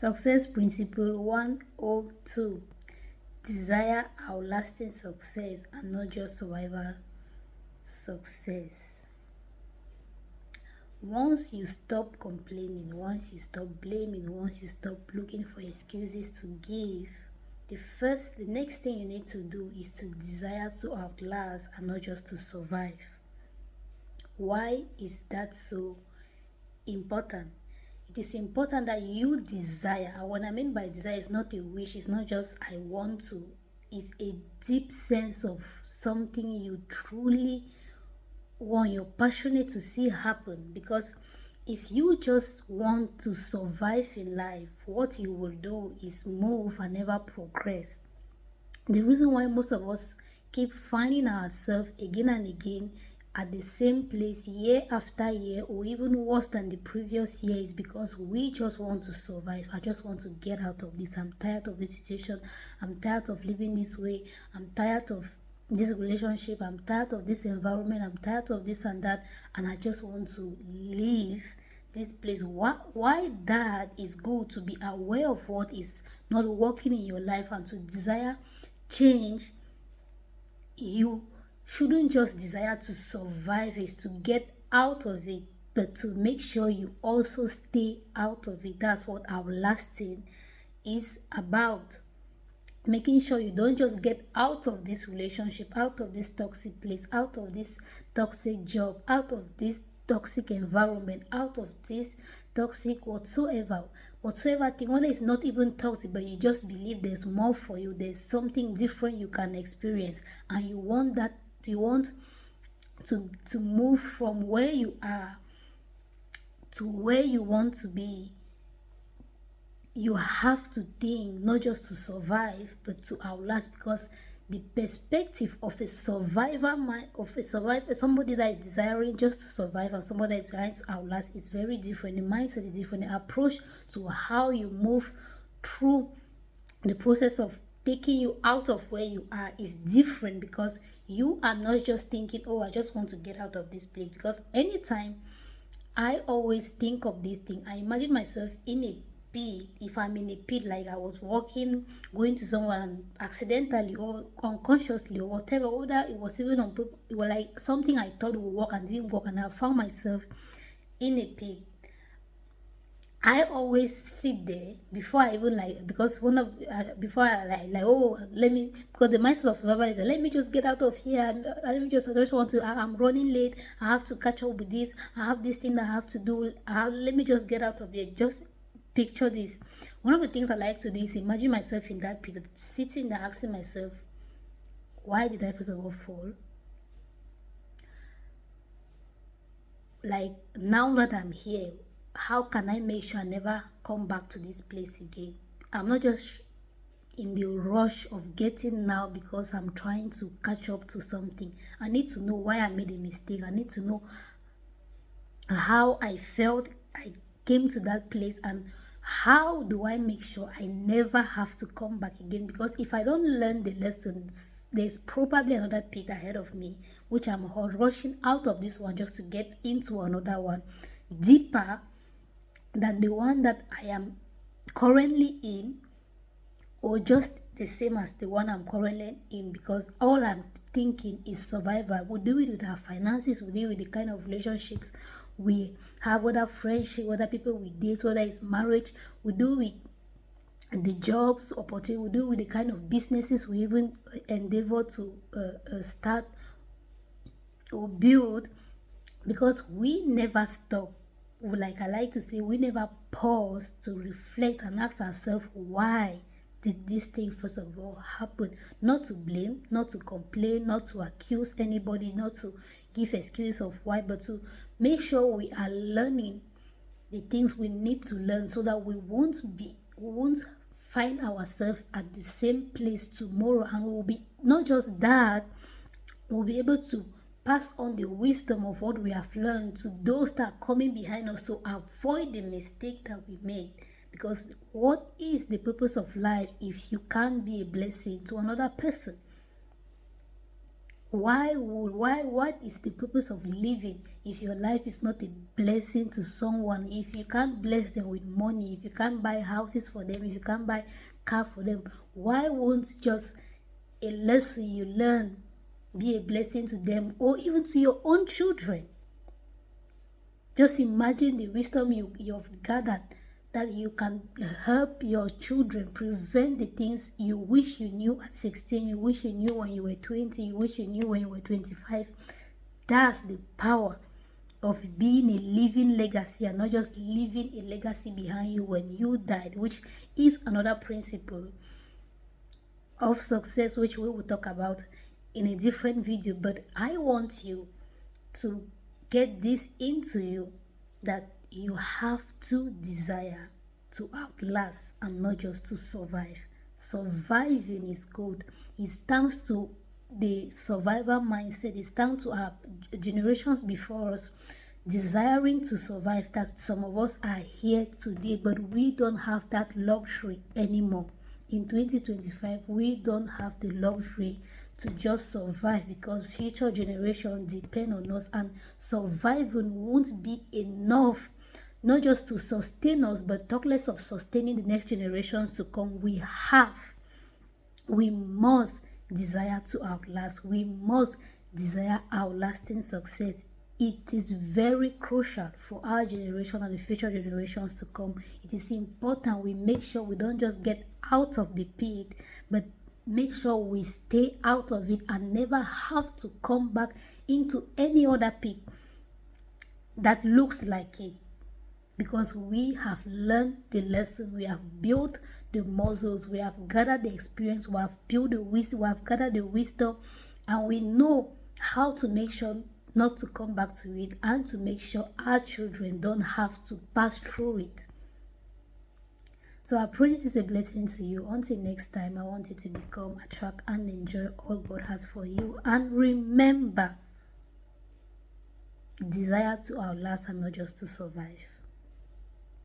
Success principle 102. Desire outlasting success and not just survival success. Once you stop complaining, once you stop blaming, once you stop looking for excuses to give, the next thing you need to do is to desire to outlast and not just to survive. Why is that so important? It is important that you desire. And what I mean by desire is not a wish, it's not just I want to, it's a deep sense of something you truly want, you're passionate to see happen. Because if you just want to survive in life, what you will do is move and never progress. The reason why most of us keep finding ourselves again and again at the same place year after year, or even worse than the previous year, is because we just want to survive. I just want to get out of this. I'm tired of this situation. I'm tired of living this way. I'm tired of this relationship. I'm tired of this environment. I'm tired of this and that. And I just want to leave this place. Why that is good to be aware of what is not working in your life and to desire change. You shouldn't just desire to survive it, to get out of it, but to make sure you also stay out of it. That's what outlasting is about. Making sure you don't just get out of this relationship, out of this toxic place, out of this toxic job, out of this toxic environment, out of this toxic whatsoever thing, whether it's not even toxic, but you just believe there's more for you, there's something different you can experience, and you want to move from where you are to where you want to be. You have to think not just to survive but to outlast, because the perspective of a survivor, somebody that is desiring just to survive, and somebody that is trying to outlast is very different. The mindset is different. The approach to how you move through the process of taking you out of where you are is different, because you are not just thinking, oh, I just want to get out of this place. Because anytime I always think of this thing, I imagine myself in a pit. If I'm in a pit, like I was walking, going to someone, and accidentally or unconsciously or whatever, whether it was even on purpose, it was like something I thought would work and didn't work, and I found myself in a pit. I always sit there before I even because before I let me, because the mindset of survival is let me just get out of here. I just want to. I'm running late. I have to catch up with this. I have this thing that I have to do. Let me just get out of here. Just picture this. One of the things I like to do is imagine myself in that pit, sitting there asking myself, why did I first of all fall? Like, now that I'm here, how can I make sure I never come back to this place again? I'm not just in the rush of getting now because I'm trying to catch up to something. I need to know why I made a mistake. I need to know how I felt I came to that place, and how do I make sure I never have to come back again? Because if I don't learn the lessons, there's probably another pit ahead of me, which I'm rushing out of this one just to get into another one deeper than the one that I am currently in, or just the same as the one I'm currently in, because all I'm thinking is survival. We do it with our finances, we do it with the kind of relationships we have, whether friendship, whether people we date, whether it's marriage, we do it the jobs opportunity, we do with the kind of businesses we even endeavor to start or build, because we never stop. Like I like to say, we never pause to reflect and ask ourselves, why did this thing first of all happen? Not to blame, not to complain, not to accuse anybody, not to give excuses of why, but to make sure we are learning the things we need to learn, so that we won't find ourselves at the same place tomorrow. And we'll be, not just that, we'll be able to pass on the wisdom of what we have learned to those that are coming behind us, to avoid the mistake that we made. Because what is the purpose of life if you can't be a blessing to another person? What is the purpose of living if your life is not a blessing to someone? If you can't bless them with money, if you can't buy houses for them, if you can't buy car for them, why won't just a lesson you learn be a blessing to them, or even to your own children? Just imagine the wisdom you've gathered, that you can help your children prevent the things you wish you knew at 16, you wish you knew when you were 20, you wish you knew when you were 25. That's the power of being a living legacy, and not just leaving a legacy behind you when you died, which is another principle of success, which we will talk about in a different video. But I want you to get this into you, that you have to desire to outlast and not just to survive. Surviving is good. It's thanks to the survivor mindset. It's thanks to our generations before us desiring to survive, that some of us are here today, but we don't have that luxury anymore. In 2025, we don't have the luxury to just survive, because future generations depend on us, and surviving won't be enough, not just to sustain us, but talk less of sustaining the next generations to come. We must desire to outlast. We must desire outlasting success. It is very crucial for our generation and the future generations to come. It is important we make sure we don't just get out of the pit, but make sure we stay out of it and never have to come back into any other pit that looks like it, because we have learned the lesson, we have built the muscles, we have gathered the experience, we have built the wisdom, we have gathered the wisdom, and we know how to make sure not to come back to it, and to make sure our children don't have to pass through it. So I pray this is a blessing to you. Until next time, I want you to become, attract, and enjoy all God has for you. And remember, desire to outlast and not just to survive.